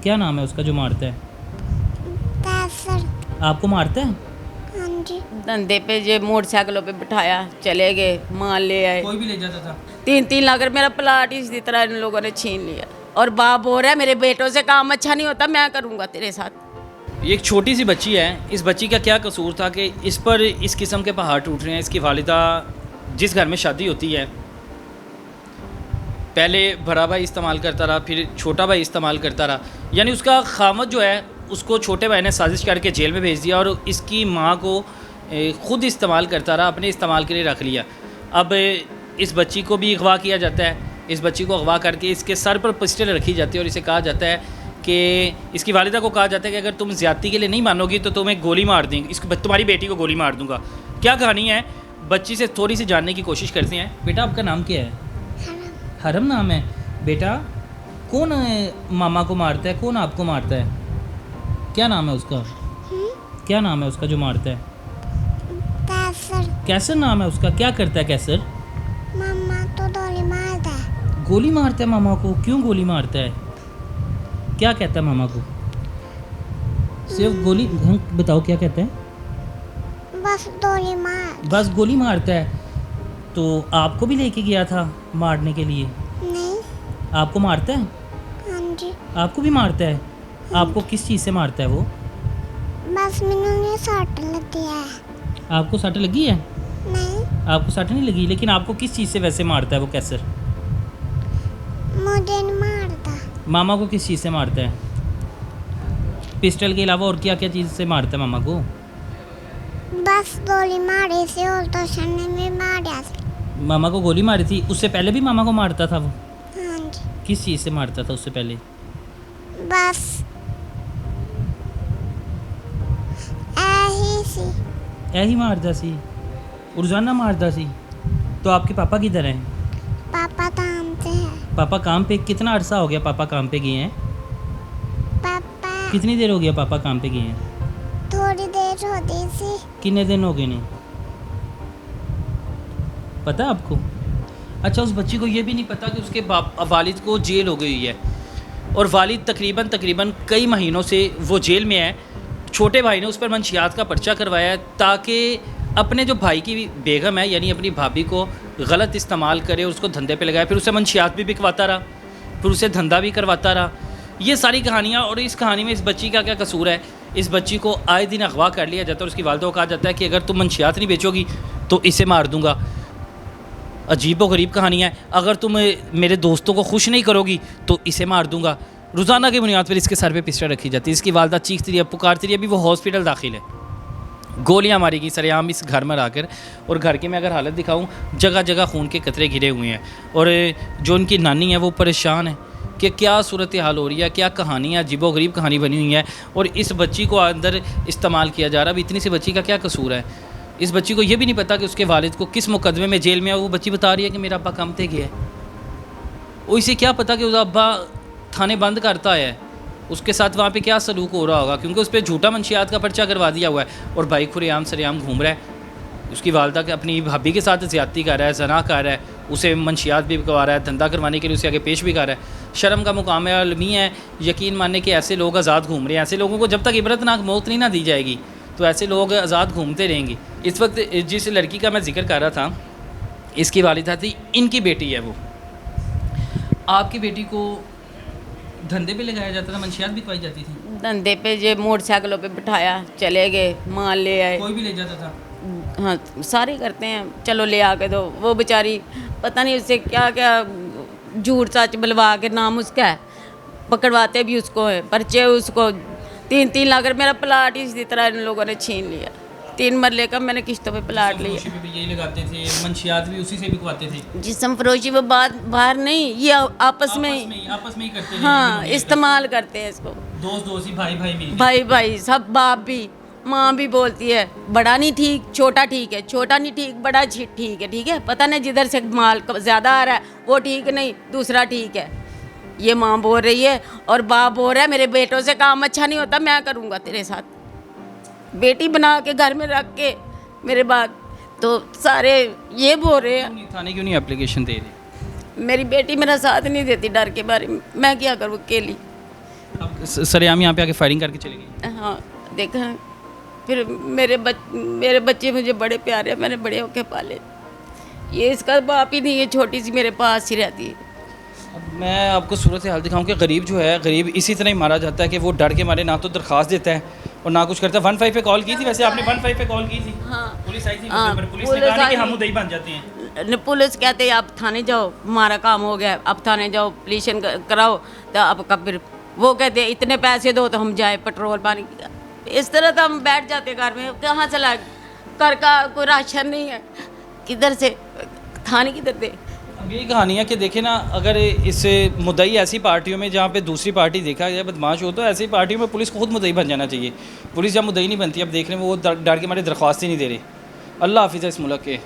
क्या नाम है उसका जो मारता है? कैसर। आपको मारता है? हाँ जी। धंधे पे जो मोटरसाइकिलों पे बिठाया, चले गए, माल ले आए। कोई भी ले जाता था? 3-3 लाख मेरा प्लाट इसी तरह इन लोगों ने छीन लिया। और बाप बोल रहा है मेरे बेटों से काम अच्छा नहीं होता, मैं करूँगा तेरे साथ। ये एक छोटी सी बच्ची है, इस बच्ची का क्या कसूर था कि इस पर इस किस्म के पहाड़ टूट रहे हैं। इसकी वालिदा जिस घर में शादी होती है, पहले बड़ा भाई इस्तेमाल करता रहा, फिर छोटा भाई इस्तेमाल करता रहा, यानी उसका खामद जो है उसको छोटे भाई ने साजिश करके जेल में भेज दिया और इसकी माँ को ख़ुद इस्तेमाल करता रहा, अपने इस्तेमाल के लिए रख लिया। अब इस बच्ची को भी अगवा किया जाता है, इस बच्ची को अगवा करके इसके सर पर पिस्टल रखी जाती है और इसे कहा जाता है कि इसकी वालिदा को कहा जाता है कि अगर तुम ज़्यादती के लिए नहीं मानोगी तो तुम्हें गोली मार देंगे, इसको तुम्हारी बेटी को गोली मार दूंगा। क्या कहानी है, बच्ची से थोड़ी सी जानने की कोशिश करते हैं। बेटा आपका नाम क्या है? हरम नाम है। बेटा कौन मामा को मारता है, कौन आपको मारता है? क्या नाम है उसका? क्या नाम है उसका जो मारता है? कैसर। कैसर नाम है उसका। क्या करता है कैसर? मम्मा तो गोली मारता है। गोली मारता है मामा को। क्यों गोली मारता है? क्या कहता है मामा को? सिर्फ गोली? बताओ क्या कहता है? बस गोली मार। बस गोली मारता है। तो आपको भी लेके गया था मारने के लिए? नहीं। आपको मारता है? हाँ जी। आपको भी मारता है? आपको किस चीज़ से मारता है वो? बस मैंने सट लगी है। आपको सट लगी है? नहीं। आपको सट नहीं लगी, लेकिन आपको किस चीज़ से वैसे मारता है वो कैसर? मुझे नहीं मारता। मामा को किस चीज़ से मारता है? पिस्टल के अलावा और क्या क्या चीज़ से मारता है मामा को? बस गोली मारी से और तो सन्ने में मारा से। मामा को गोली मारी थी, उससे पहले भी मामा को मारता था वो? हाँ जी। किस चीज़ से मारता था उससे पहले? बस ऐही सी। यही मारता सी, रोज़ाना मारता सी। तो आपके पापा किधर हैं? पापा काम से है। पापा काम पे कितना अरसा हो गया पापा काम पे गए हैं? पापा कितनी देर हो गया पापा काम पे गए हैं? थोड़ी देर होती सी। कितने दिन हो गए नहीं पता आपको? अच्छा, उस बच्ची को ये भी नहीं पता कि उसके वालिद को जेल हो गई है और वालिद तकरीबन कई महीनों से वो जेल में है। छोटे भाई ने उस पर मंशियात का पर्चा करवाया है ताकि अपने जो भाई की बेगम है यानी अपनी भाभी को गलत इस्तेमाल करे और उसको धंधे पे लगाए, फिर उसे मंशियात भी बिकवाता रहा, फिर उसे धंधा भी करवाता रहा। ये सारी कहानियाँ, और इस कहानी में इस बच्ची का क्या कसूर है? इस बच्ची को आए दिन अगवा कर लिया जाता है और उसकी वालिदा को कहा जाता है कि अगर तुम मंशियात नहीं बेचोगी तो इसे मार दूंगा। अजीब व गरीब कहानियाँ है। अगर तुम मेरे दोस्तों को खुश नहीं करोगी तो इसे मार दूंगा। रोज़ाना की बुनियाद पर इसके सर पे पिस्टल रखी जाती है। इसकी वालिदा चीखती रही है, पुकारती रही है, अभी वो हॉस्पिटल दाखिल है। गोलियां मारी गई सरेआम इस घर में आकर, और घर की मैं अगर हालत दिखाऊं, जगह जगह खून के कतरे गिरे हुए हैं और जो उनकी नानी है वो परेशान है कि क्या सूरत हाल हो रही है, क्या कहानी है, अजीबो गरीब कहानी बनी हुई है और इस बच्ची को अंदर इस्तेमाल किया जा रहा है। अब इतनी सी बच्ची का क्या कसूर है? इस बच्ची को ये भी नहीं पता कि उसके वालिद को किस मुकदमे में जेल में है। वो बच्ची बता रही है कि मेरा अब्बा काम पे गया है। वो इसे क्या पता कि उसका अब्बा थाने बंद करता है, उसके साथ वहाँ पे क्या सलूक हो रहा होगा, क्योंकि उस पर झूठा मंशियात का पर्चा करवा दिया हुआ है और भाई खुलेआम सरेआम घूम रहा है। उसकी वालिदा के अपनी भाभी के साथ ज़्यादती कर रहा है, ज़ना कर रहा है, उसे मंशियात भी करवा रहा है, धंधा करवाने के लिए उसे आगे पेश भी कर रहा है। शर्म का मुकाम है, अलमी है यकीन मानने के ऐसे लोग आज़ाद घूम रहे हैं। ऐसे लोगों को जब तक इबरतनाक मौत नहीं ना दी जाएगी तो ऐसे लोग आज़ाद घूमते रहेंगे। इस वक्त जिस लड़की का मैं जिक्र कर रहा था, इसकी वालिदा थी, इनकी बेटी है वो। आपकी बेटी को धंधे पे लगाया जाता था, मंशियात भी खवाई जाती थी? धंधे पे जो मोटरसाइकिलों पे बिठाया, चले गए, माल ले आए। कोई भी ले जाता था? हाँ, सारे करते हैं, चलो ले आके दो। वो बेचारी पता नहीं उससे क्या क्या झूठ सच बुलवा के, नाम उसका है, पकड़वाते भी उसको है, पर्चे उसको। 3-3 लाख मेरा प्लाट इसी तरह इन लोगों ने छीन लिया। 3 मरले का मैंने किस्तों पे प्लाट लिया। फरोशी पे भी यही लगाते थे, मंशियात भी उसी से बिकवाते थे? जिस्म फरोशी वो बात बाहर नहीं, ये आपस में ही करते थे। हाँ, इस्तेमाल करते हैं इसको। दोस्त ही, भाई मिलके। भाई सब, बाप भी, माँ भी बोलती है बड़ा नहीं ठीक, छोटा ठीक है, छोटा नहीं ठीक, बड़ा ठीक है। ठीक है, पता नहीं जिधर से माल ज़्यादा आ रहा है वो ठीक नहीं, दूसरा ठीक है, ये माँ बोल रही है। और बाप बोल रहा है मेरे बेटों से काम अच्छा नहीं होता, मैं करूँगा तेरे साथ। बेटी बना के घर में रख के मेरे बाद तो सारे ये बोल रहे हैं। थाने क्यों नहीं एप्लीकेशन दे रहे? मेरी बेटी मेरा साथ नहीं देती, डर के बारे में मैं क्या करूँ अकेली। अब सरेआम यहाँ पे आके फायरिंग करके चले गए। हाँ देखा, फिर मेरे बच्चे मुझे बड़े प्यारे हैं, मैंने बड़े होके पाले। ये इसका बाप ही नहीं है, छोटी सी मेरे पास ही रहती है। अब मैं आपको सूरत हाल दिखाऊं कि गरीब जो है, गरीब इसी तरह ही मारा जाता है कि वो डर के मारे ना तो दरख्वास्त देता है और ना कुछ करता है। 15 पे कॉल की थी, वैसे आपने 15 पे कॉल की थी? हाँ पुलिस आई थी हाँ, मौके पर, पुलिस ने कहा नहीं कि आई। हम मुद्दई बन जाते हैं। पुलिस कहते आप थाने जाओ, हमारा काम हो गया, अब थाने जाओ पुलिशन कराओ। तो अब कब फिर वो कहते इतने पैसे दो तो हम जाए पेट्रोल पानी। इस तरह तो हम बैठ जाते घर में, कहाँ से लाए, घर का कोई राशन नहीं है, किधर से थाने किधर दे। अब यही कहानी है कि देखें ना, अगर इस मुद्दई ऐसी पार्टियों में जहाँ पे दूसरी पार्टी देखा जाए बदमाश हो, तो ऐसी पार्टियों में पुलिस को खुद मुद्दई बन जाना चाहिए। पुलिस जब मुद्दई नहीं बनती, अब देख रहे हैं वो डर के मारे दरख्वास्त ही नहीं दे रही। अल्लाह हाफिज़ है इस मुल्क के।